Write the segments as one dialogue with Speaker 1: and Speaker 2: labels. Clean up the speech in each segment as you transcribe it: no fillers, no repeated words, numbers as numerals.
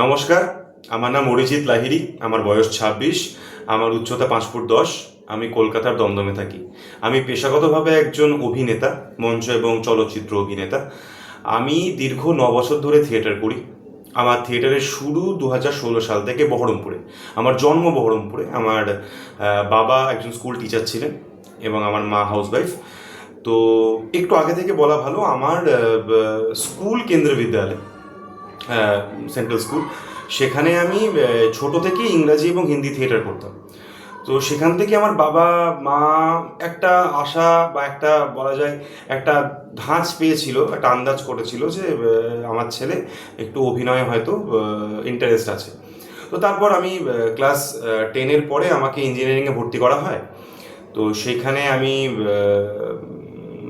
Speaker 1: নমস্কার, আমার নাম অরিজিৎ লাহিড়ী। আমার বয়স ২৬। আমার উচ্চতা ৫ ফুট ১০। আমি কলকাতার দমদমে থাকি। আমি পেশাগতভাবে একজন অভিনেতা, মঞ্চ এবং চলচ্চিত্র অভিনেতা। আমি দীর্ঘ ৯ বছর ধরে থিয়েটার করি। আমার থিয়েটারের শুরু ২০১৬ সাল থেকে বহরমপুরে। আমার জন্ম বহরমপুরে। আমার বাবা একজন স্কুল টিচার ছিলেন এবং আমার মা হাউসওয়াইফ। তো একটু আগে থেকে বলা ভালো, আমার স্কুল কেন্দ্রীয় বিদ্যালয়, সেন্ট্রাল স্কুল, সেখানে আমি ছোট থেকেই ইংরাজি এবং হিন্দি থিয়েটার করতাম। তো সেখান থেকে আমার বাবা মা একটা আশা বা একটা বলা যায় একটা ধাঁচ পেয়েছিল, একটা আন্দাজ করেছিল যে আমার ছেলে একটু অভিনয়ে হয়তো ইন্টারেস্ট আছে। তো তারপর আমি ক্লাস 10-এর পরে আমাকে ইঞ্জিনিয়ারিংয়ে ভর্তি করা হয়। তো সেখানে আমি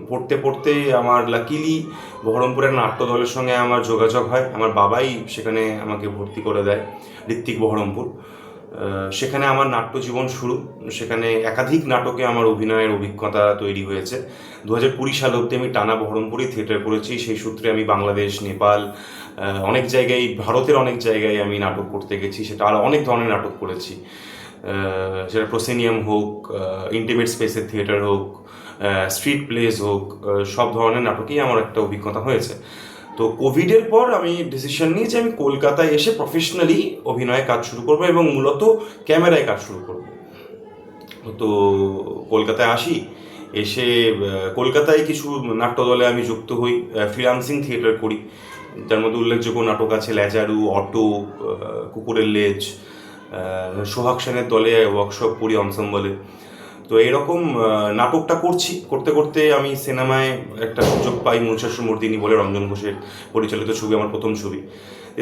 Speaker 1: পড়তে পড়তে আমার লাকিলি বহরমপুরের নাট্য দলের সঙ্গে আমার যোগাযোগ হয়। আমার বাবাই সেখানে আমাকে ভর্তি করে দেয়, ঋত্বিক বহরমপুর। সেখানে আমার নাট্য জীবন শুরু। সেখানে একাধিক নাটকে আমার অভিনয়ের অভিজ্ঞতা তৈরি হয়েছে। ২০২০ সাল অবধি আমি টানা বহরমপুরেই থিয়েটার করেছি। সেই সূত্রে আমি বাংলাদেশ, নেপাল, অনেক জায়গায়, ভারতের অনেক জায়গায় আমি নাটক করতে গেছি। সেটা আরও অনেক ধরনের নাটক করেছি, সেটা প্রসেনিয়াম হোক, ইন্টিমেট স্পেসের থিয়েটার হোক, স্ট্রিট প্লেস হোক, সব ধরনের নাটকেই আমার একটা অভিজ্ঞতা হয়েছে। তো কোভিডের পর আমি ডিসিশন নিই যে আমি কলকাতায় এসে প্রফেশনালি অভিনয়ে কাজ শুরু করবো এবং মূলত ক্যামেরায় কাজ শুরু করবো। তো কলকাতায় আসি, এসে কলকাতায় কিছু নাট্যদলে আমি যুক্ত হই, ফ্রিল্যান্সিং থিয়েটার করি। যার মধ্যে উল্লেখযোগ্য নাটক আছে ল্যাজারু, অটো, কুকুরের লেজ। সোহাগ সেনের দলে ওয়ার্কশপ করি অনসম্বলে। তো এরকম নাটকটা করতে করতে আমি সিনেমায় একটা সুযোগ পাই, মূর্তিনি বলে রঞ্জন ঘোষের পরিচালিত ছবি, আমার প্রথম ছবি।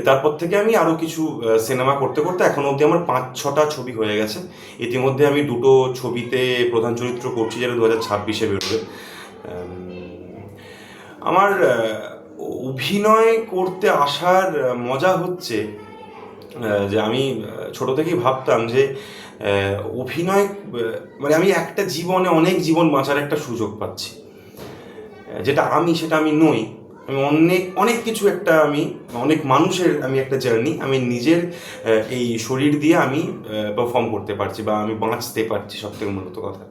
Speaker 1: তারপর থেকে আমি আরও কিছু সিনেমা করতে করতে এখনো অবধি আমার ৫-৬টা ছবি হয়ে গেছে। ইতিমধ্যে আমি 2টো ছবিতে প্রধান চরিত্র করছি, যেটা ২০২৬-এ বেরোবে। আমার অভিনয় করতে আসার মজা হচ্ছে যে আমি ছোট থেকেই ভাবতাম যে অভিনয় মানে আমি একটা জীবনে অনেক জীবন বাঁচার একটা সুযোগ পাচ্ছি। সেটা আমি নই। আমি অনেক অনেক কিছু একটা, আমি অনেক মানুষের আমি একটা জার্নি আমি নিজের এই শরীর দিয়ে আমি পারফর্ম করতে পারছি বা আমি বাঁচতে পারছি, সব থেকে মূলত কথা।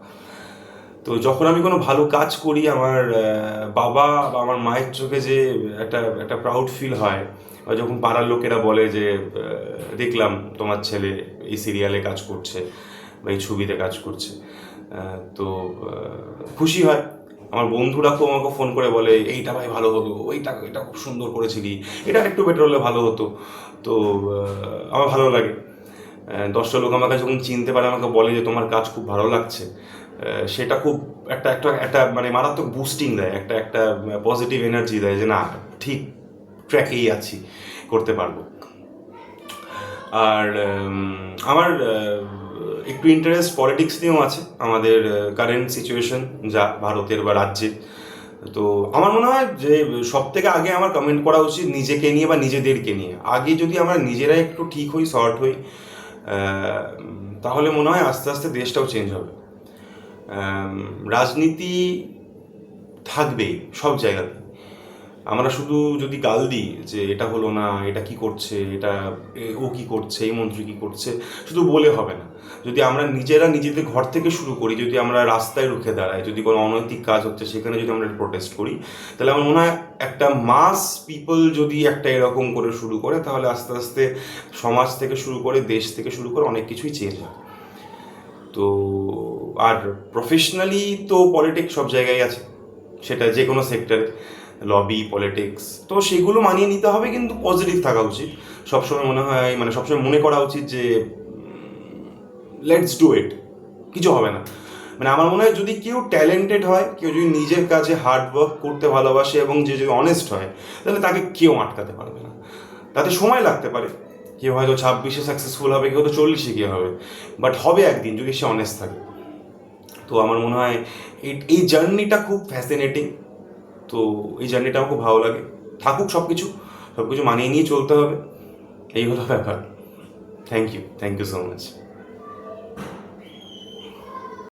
Speaker 1: তো যখন আমি কোনো ভালো কাজ করি, আমার বাবা বা আমার মায়ের চোখে যে একটা একটা প্রাউড ফিল হয়, বা যখন পাড়ার লোকেরা বলে যে দেখলাম তোমার ছেলে এই সিরিয়ালে কাজ করছে বা এই ছবিতে কাজ করছে, তো খুশি হয়। আমার বন্ধুরা খুব আমাকে ফোন করে বলে এইটা ভাই ভালো হতো, এটা খুব সুন্দর করেছিলি, এটা একটু বেটার হলে ভালো হতো। তো আমার ভালো লাগে। 10টা লোক আমাকে যখন চিনতে পারে, আমাকে বলে যে তোমার কাজ খুব ভালো লাগছে, সেটা খুব একটা একটা একটা মানে মারাত্মক বুস্টিং দেয়, একটা একটা পজিটিভ এনার্জি দেয় যে না, ঠিক ট্র্যাকেই আছি, করতে পারবো। আর আমার একটু ইন্টারেস্ট পলিটিক্স নিয়েও আছে, আমাদের কারেন্ট সিচুয়েশন যা ভারতের বা রাজ্যের। তো আমার মনে হয় যে সব থেকে আগে আমার কমেন্ট করা উচিত নিজেকে নিয়ে বা নিজেদেরকে নিয়ে। আগে যদি আমরা নিজেরা একটু ঠিক হই, শর্ট হই, তাহলে মনে হয় আস্তে আস্তে দেশটাও চেঞ্জ হবে। রাজনীতি থাকবেই সব জায়গাতে। আমরা শুধু যদি গাল দিই যে এটা হলো না, এটা কি করছে, ও কি করছে, এই মন্ত্রী কি করছে, শুধু বলে হবে না। যদি আমরা নিজেরা নিজেদের ঘর থেকে শুরু করি, যদি আমরা রাস্তায় রুখে দাঁড়াই, যদি কোনো অনৈতিক কাজ হচ্ছে সেখানে যদি আমরা প্রোটেস্ট করি, তাহলে আমার মনে হয় একটা মাস পিপল যদি একটা এরকম করে শুরু করে, তাহলে আস্তে আস্তে সমাজ থেকে শুরু করে, দেশ থেকে শুরু করে অনেক কিছুই চেঞ্জ হয়। তো আর প্রফেশনালি তো পলিটিক্স সব জায়গায় আছে, সেটা যে কোনো সেক্টরে, লবি, পলিটিক্স, তো সেগুলো মানিয়ে নিতে হবে, কিন্তু পজিটিভ থাকা উচিত। সবসময় মনে হয়, মানে সবসময় মনে করা উচিত যে লেটস ডু ইট, কিছু হবে না। মানে আমার মনে হয় যদি কেউ ট্যালেন্টেড হয়, কেউ যদি নিজের কাজে হার্ড ওয়ার্ক করতে ভালোবাসে এবং যে যদি অনেস্ট হয়, তাহলে তাকে কেউ আটকাতে পারবে না। তাতে সময় লাগতে পারে, কেউ হয়তো 26-এ সাকসেসফুল হবে, কেউ তো 40-এ গিয়ে হবে, বাট হবে একদিন যদি সে অনেস্ট থাকে। তো আমার মনে হয় এই জার্নিটা খুব ফ্যাসিনেটিং। তো এই জার্নিটা আমার খুব ভালো লাগে। থাকুক সব কিছু মানিয়ে নিয়ে চলতে হবে, এই হলো ব্যাপার। Thank you so much.